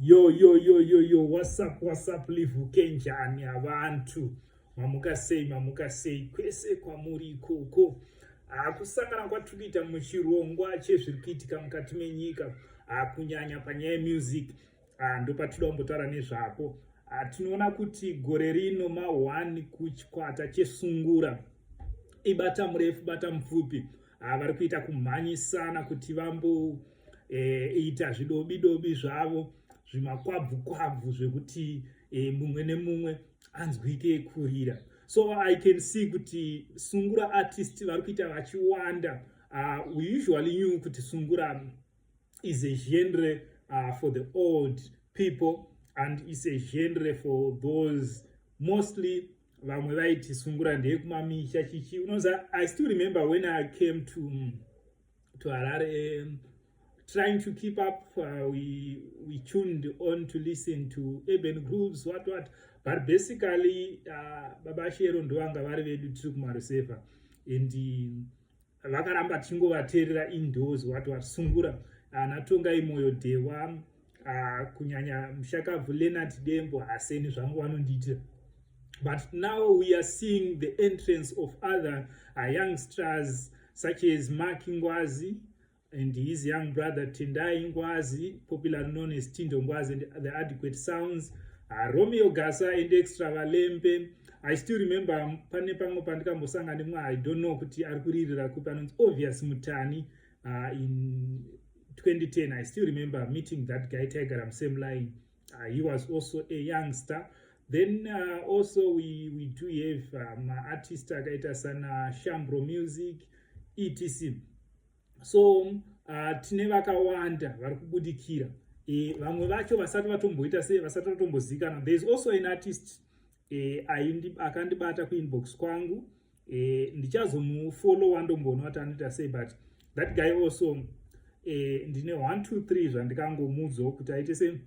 Yo, what's up, livuke njani abantu? Mamuka sei, kwese kwamuri ikoko. Kusangana kwatikuita muchirongwa chezviri kuitika mukati menyika, kunyanya panyaya yemusic, ndo patinombotara nezvapo. Tinoona kuti gore rino ma1 kuchikwata chesungura, ibata murefu bata mupfupi, vari kuita kumhanyisana kuti vamboita zvidobi zvavo, zvimakwabvu zvekuti mumwe nemumwe anzwike kurira. So I can see kuti sungura artists vari kuita vachiwanda. We usually knew kuti sungura is a genre for the old people, and is a genre for those mostly vamwe vaiti sungura ndeyekumamisha chichi. I still remember when I came to Harare, trying to keep up, we tuned on to listen to urban groups, what, but basically baba shero ndo vanga vari vedu tiri kumarusevha, and vakaramba tichingovateerera indoors, what sungura, natongai moyo dewa, kunyanya mushakabvu Leonard Dembo, haseni zvangu vanondiitira. But now we are seeing the entrance of other youngsters such as Ngwazi and his young brother Tendai Ngwazi, popularly known as Tindo Ngwazi and the Adequate Sounds, Romeo Gasa and Extra Valembe. I still remember pane pango pandikambosangana nemwe, I don't know kuti ari kuririra kupi, anonzi Obvious Mutani, in 2010. I still remember meeting that guy Tiger am same line. He was also a youngster. Then also we do have artists akaita sana Shambro Music, etc. So tine vakawanda vari kubudikira, vamwe vacho vasati vatomboita sei, vasati vatombozikana. There is also an artist akandibata kuinbox kwangu, ndichazomufollow wandomboona kuti anoita sei, but that guy also ndine 1 2 3 zvandikangomuudzawo kuti aite se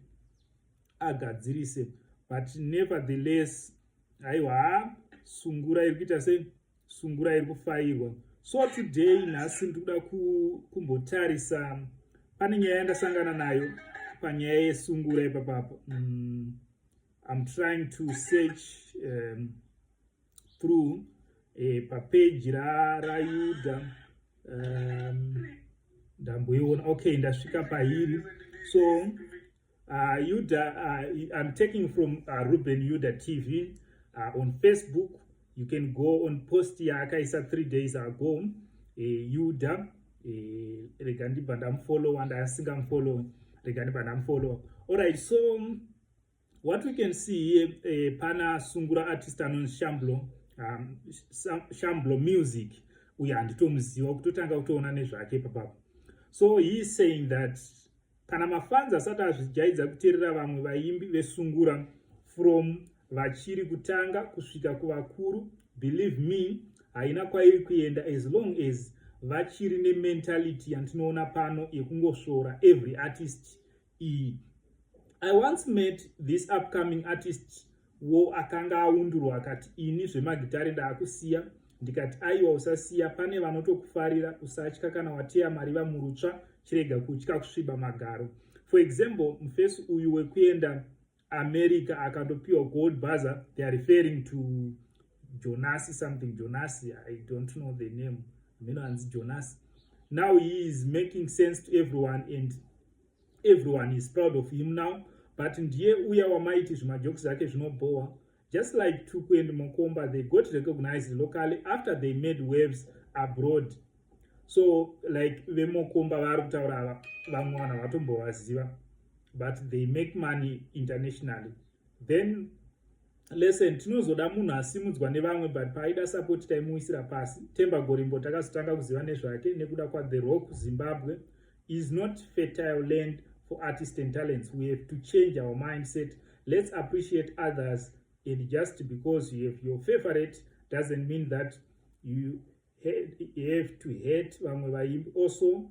agadzirise, but nevertheless aiwa sungura iri kuita se sungura iri kufairwa. So today nhasi ndikuda kumbotarisa pane nyaya yandasangana nayo panyaya yesungura ipapapo. I'm trying to search through papage rayudha, ndamboiona. Okay, ndasvika pahiri. So I'm taking from Ruben Yuda TV on Facebook. You can go on post yakaisa 3 days ago, Yuda, regandibva ndamfollow, and asingamfollow regandibva ndamfollow. Alright, so what we can see here, pana sungura artist anonzi Shamblo Music, uya handitomuziva, kutotanga kutoona nezvake papapo. So he is saying that kana mafans asati azvijaidza kuteerera vamwe vaimbi vesungura from vachiri kutanga kusvika kuvakuru, believe me, haina kwairi kuenda, as long as vachiri nementality yandinoona pano yekungosvora every artist iyi. I once met this upcoming artist wo akanga aundurwa akati ini zvemagitare ndaakusiya, ndikati aiwa usasiya, pane vanotokufarira, usatya kana wateya mariva murutsva, chirega kutya kusviba magaro. For example, mufesi uyu wekuenda America akandopiwa gold buzzer, they are referring to Jonas something, Jonas, I don't know the name, hanzi Jonas. Now he is making sense to everyone and everyone is proud of him now, but ndiye uya wamaiti zvimajokes zvake zvinobhowa. Just like Tuku and Mokomba, they got recognized locally after they made waves abroad. So like vemokomba vari kutaura vamwe vanhu vatombovaziva, but they make money internationally. Then listen, tinozoda munhu asimudzwa nevamwe, but paida support taimuisira pasi. Temba Gorimbo takazotanga kuziva nezvake nekuda kwaThe Rock. Zimbabwe is not fertile land for artists and talents. We have to change our mindset. Let's appreciate others, and just because you have your favorite doesn't mean that you have to hate vamwe vaimbi. Also,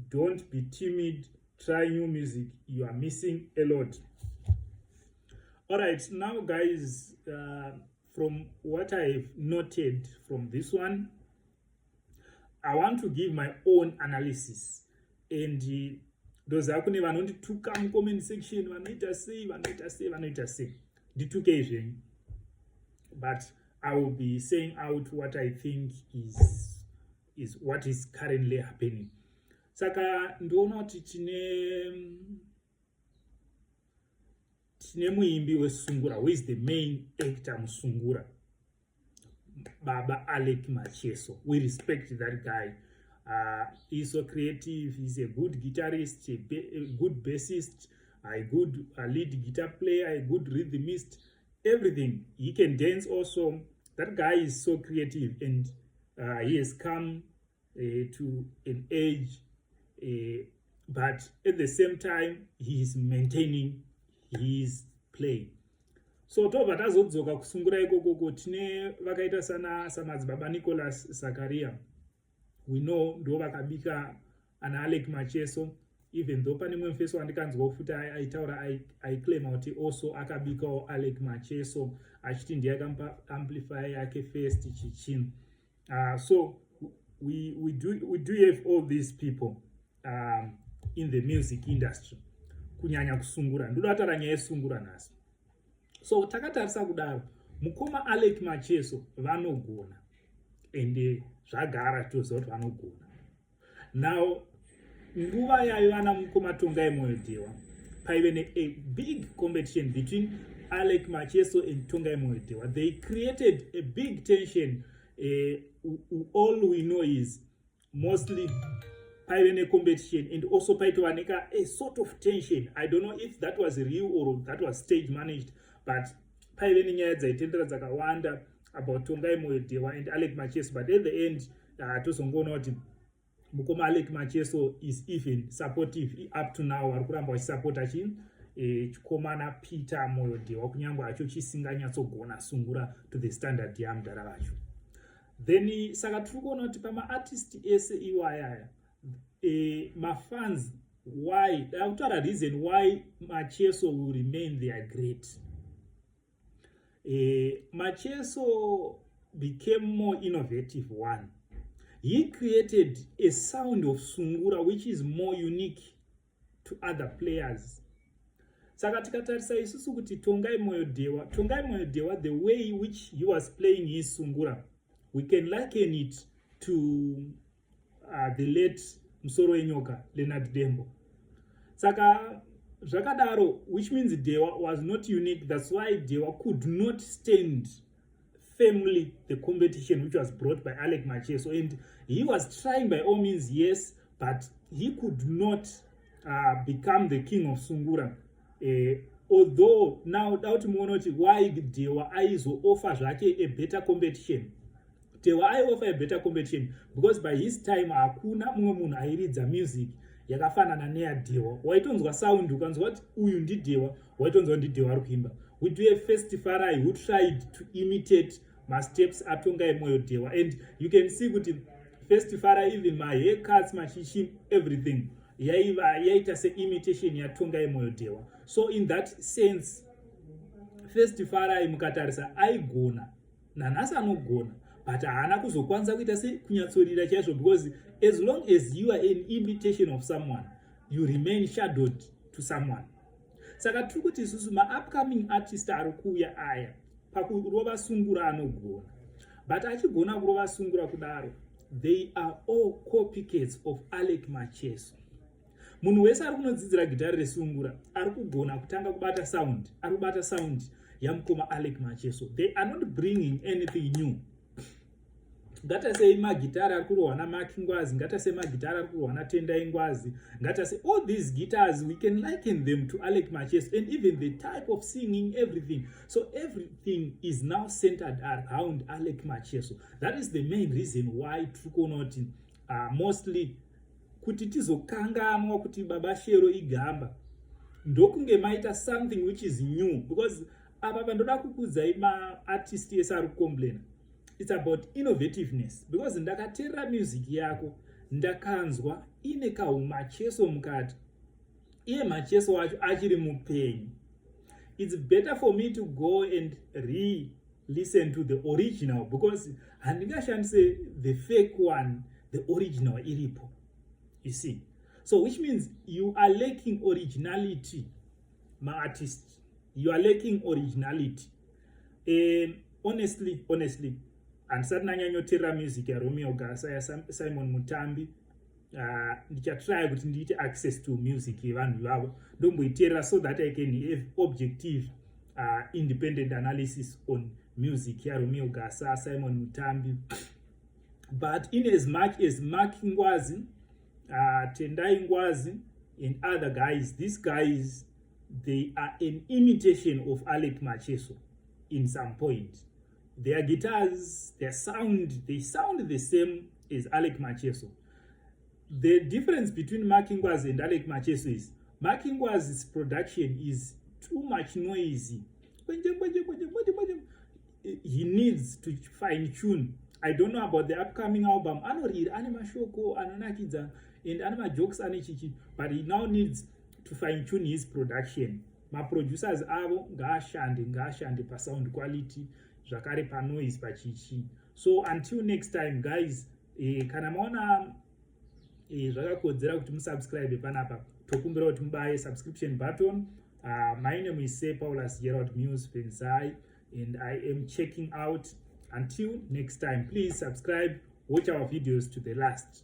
don't be timid, try new music, you are missing a lot. Alright, now guys, from what I've noted from this one, I want to give my own analysis, and ndoziva kune vanondituka mucomment section vanoita sei nditukei zvenyu, but I will be saying out what I think is what is currently happening. Saka ndoona kuti tine muimbi wesungura, who is the main actor musungura, Baba Aleck Macheso. We respect that guy. He's so creative. He's a good guitarist, a good bassist, a good lead guitar player, a good rhythmist, everything. He can dance also. That guy is so creative, and he has come to an age, but at the same time he is maintaining his playing. So tobva tazodzoka kusungura ikokoko tine vakaita samadzibaba Nicholas Zakaria. We know ndo vakabika ana Aleck Macheso, even though pane mumwe mufeso wandikanzwa futi aitaura aiclaima kuti also akabikawo Aleck Macheso achiti ndiye akampa amplifier yake first chichino. So we do have all these people in the music industry kunyanya kusungura. Ndoda taura nyaya yesungura nhasi. So takatarisa kudaro mukoma Aleck Macheso vanogona, ende zvagara toziva kuti vanogona. Now nguva yaivana mukoma Tendai Moyodewa paive a big competition between Aleck Macheso and Tendai Moyodewa. They created a big tension. All we know is mostly paive a competition, and also paitowanika a sort of tension. I don't know if that was real or that was stage managed, but paive nyaya dzaitendera dzakawanda about Tendai Moyodewa and Aleck Macheso. But at the end tozongoona kuti mukoma Aleck Macheso is even supportive up to now. Ari kuramba vachisapota chikomana Peter Moyodewa kunyangwe hacho chisinganyatsogona sungura to the standard yamudhara vacho. Then saka tiri kuona kuti pamaartist ese iwayaya mafans, why akutaura reason why Macheso will remain their great. Macheso became more innovative one. He created a sound of sungura which is more unique to other players. Saka tikatarisa isusu kuti Tendai Moyodewa, the way in which he was playing his sungura, we can liken it to the late Musoro Enyoka, Leonard Dembo. Saka zvakadaro, which means Dewa was not unique. That's why Dewa could not stand firmly the competition which was brought by Aleck Macheso, and he was trying by all means, yes, but he could not become the king of sungura. Although now doubt monoti why Dewa aizo offer zvake a better competition. Dewa offer a better competition because by his time hakuna mumwe munhu airidza music yakafanana neyaDewa. Waitonzwa sound ukanzwa kuti uyu ndiDewa, waitonzwa kuti ndiDewa ari kuimba. We do a festival who tried to imitate my steps at Tendai Moyodewa, and you can see kuti festival, even my haircuts, my chichi, everything yaita se imitation ya Tendai Moyodewa. So in that sense festival mukatarisa aigona nanhasi anogona, but haana kuzokwanisa kuita se kunyatsorira chaizvo, because as long as you are an imitation of someone, you remain shadowed to someone. Saka tiri kuti isusu upcoming artist ari kuuya aya pakurova sungura anogona, but achigona kurova sungura kudaro, they are all copycats of Aleck Macheso. Munhu wese ari kunodzidzira gitari resungura ari kugona kutanga kubata sound, ari kubata sound yamukoma Aleck Macheso. They are not bringing anything new. Ngatasei magitara ari kurohwa naMngwazi, ngatasei magitara ari kurohwa naTendai Ngwazi, ngatasei all these guitars, we can liken them to Aleck Macheso, and even the type of singing, everything. So everything is now centered around Aleck Macheso. That is the main reason why Trukonoti mostly kuti tizokanganwa kuti Baba Shero igamba ndokunge maita something which is new, because apa pandoda kukudzai maartist ese ari kucomplaina. It's about innovativeness, because ndakateerera music yako ndakanzwa ine kaUmacheso mukati, iye Macheso wacho achiri mupenyu. It's better for me to go and re-listen to the original, because handingashandise the fake one, the original iripo. You see, So which means you are lacking originality, my artist. You are lacking originality. Honestly, handisati ndanyanyoteerera music yaRomeo Gasa yaSimon Mutambi. Ndichatry kuti ndiite access to music yevanhu ivavo ndomboiteerera so that I can have objective independent analysis on music yaRomeo Gasa, Simon Mutambi. But in as much as Ngwazi, Tendai Ngwazi, and other guys, these guys, they are an imitation of Aleck Macheso in some point. Their guitars, they sound the same as Aleck Macheso. The difference between Ngwazi and Aleck Macheso is Ngwazi's production is too much noisy. He needs to fine-tune. I don't know about the upcoming album. Anoriri ane mashoko anonakidza and ane majokes ane chichi, but he now needs to fine-tune his production. Producers avo ngaashande pa sound quality, zvakare pa noise pachichi. So until next time guys, kana maona zvakakodzera kuti musubscribe panapa, tokumbira kuti mubaye subscription button. My name is Paulus Gerald Muse Pensai, and I am checking out. Until next time, please subscribe, watch our videos to the last.